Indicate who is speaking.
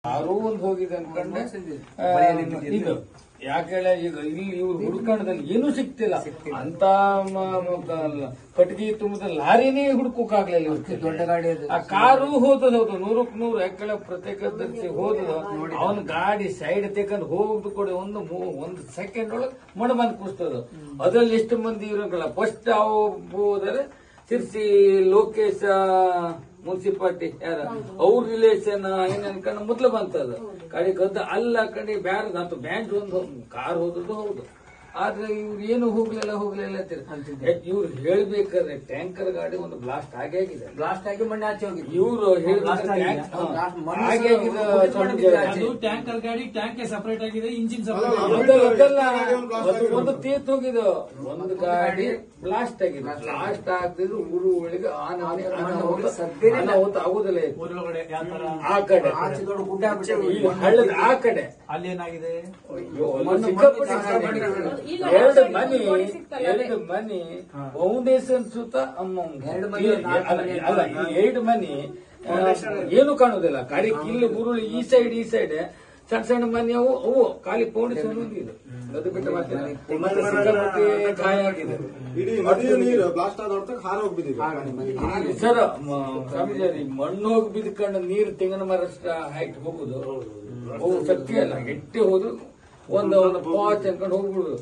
Speaker 1: ಯಾರೂ ಒಂದು ಹೋಗಿದೆ ಅನ್ಕೊಂಡೆ. ಇದು ಯಾಕೆ ಈಗ ಇಲ್ಲಿ ಇವ್ರು ಹುಡುಕಾಣದಲ್ಲಿ ಏನೂ ಸಿಕ್ತಿಲ್ಲ ಅಂತ ಕಟ್ಗಿ ತುಂಬದ ಲಾರಿನೇ ಹುಡುಕಾಗ್ಲಿಲ್ಲ. ದೊಡ್ಡ ಗಾಡಿ ಆ ಕಾರು ಹೋದದು 100ಕ್ಕೆ 100 ಯಾಕೆ ಪ್ರತ್ಯೇಕ ಧರಿಸಿ ಹೋದದು. ಅವನ್ ಗಾಡಿ ಸೈಡ್ ತೆಕೊಂಡು ಹೋಗುದು ಕೂಡ ಒಂದು ಸೆಕೆಂಡ್ ಒಳಗೆ ಮಣ ಬಂದು ಕೂಸ್ತದ. ಅದ್ರಲ್ಲಿ ಎಷ್ಟು ಮಂದಿ ಇರೋಲ್ಲ. ಫಸ್ಟ್ ಹೋದರೆ ತಿರ್ಸಿ ಲೋಕೇಶ ಮುನ್ಸಿಪಾಲಿಟಿ ಯಾರ ಅವ್ರ ರಿಲೇಷನ್ ಏನ್ ಅನ್ಕೊಂಡು ಮೊದ್ಲು ಬಂತದ ಕಡೆ ಗದ್ದ ಅಲ್ಲ ಕಡೆ ಬ್ಯಾರದ ಅಂತ ಬ್ಯಾಂಕ್ ಒಂದು ಕಾರ್ ಹೋದದ್ದು ಹೌದು. ಆದ್ರೆ ಇವ್ರು ಏನು ಹೋಗ್ಲಿಲ್ಲ ಇವ್ರು ಹೇಳ್ಬೇಕಾದ್ರೆ ಟ್ಯಾಂಕರ್ ಗಾಡಿ ಒಂದು ಬ್ಲಾಸ್ಟ್ ಆಗಿ ಮಣ್ಣೆ ಆಚೆ ಹೋಗಿದೆ. ಇವ್ರು
Speaker 2: ಟ್ಯಾಂಕರ್ ಗಾಡಿ ಟ್ಯಾಂಕ್ ಸಪರೇಟ್ ಆಗಿದೆ, ಇಂಜಿನ್
Speaker 1: ಒಂದು ತೀರ್ಥ ಹೋಗಿದ್ದು. ಒಂದು ಗಾಡಿ ಬ್ಲಾಸ್ಟ್ ಆಗಿದೆ. ಬ್ಲಾಸ್ಟ್ ಆಗದಿದ್ರು ಊರು ಒಳಗೆ ಅನಾಹುತ ಆಗುದಿಲ್ಲ. ಆ ಕಡೆ ಹಳ್ಳದ ಆ ಕಡೆ
Speaker 2: ಅಲ್ಲಿ ಏನಾಗಿದೆ,
Speaker 1: ಎರಡು ಮನಿ ಫೌಂಡೇಶನ್ ಸುತ್ತ ಎರಡು ಮನಿ ಏನು ಕಾಣುದಿಲ್ಲ. ಗಾಡಿ ಇಲ್ಲಿ ಗುರುಳಿ ಈ ಸೈಡ್ ಸಣ್ಣ ಸಣ್ಣ ಮನೆ ಅವು ಖಾಲಿ ಫೌಂಡೇಶನ್ ಹೊಂದಿದೆ. ಅದು ಬಿಟ್ಟು ಮತ್ತೆ ಗಾಯ ಆಗಿದೆ. ಸರ್ ಸ್ವಾಮೀಜಿ ಮಣ್ಣು ಹೋಗಿ ಬಿದ್ಕೊಂಡು ನೀರು ತೆಂಗಿನ ಮರಷ್ಟ ಹೈಟ್ ಹೋಗುದು ಸತ್ಯ ಅಲ್ಲ. ಎಟ್ಟೆ ಹೋದ್ರು ಒಂದು ಪಾಚ್ ಅನ್ಕೊಂಡು ಹೋಗ್ಬಿಡುದು.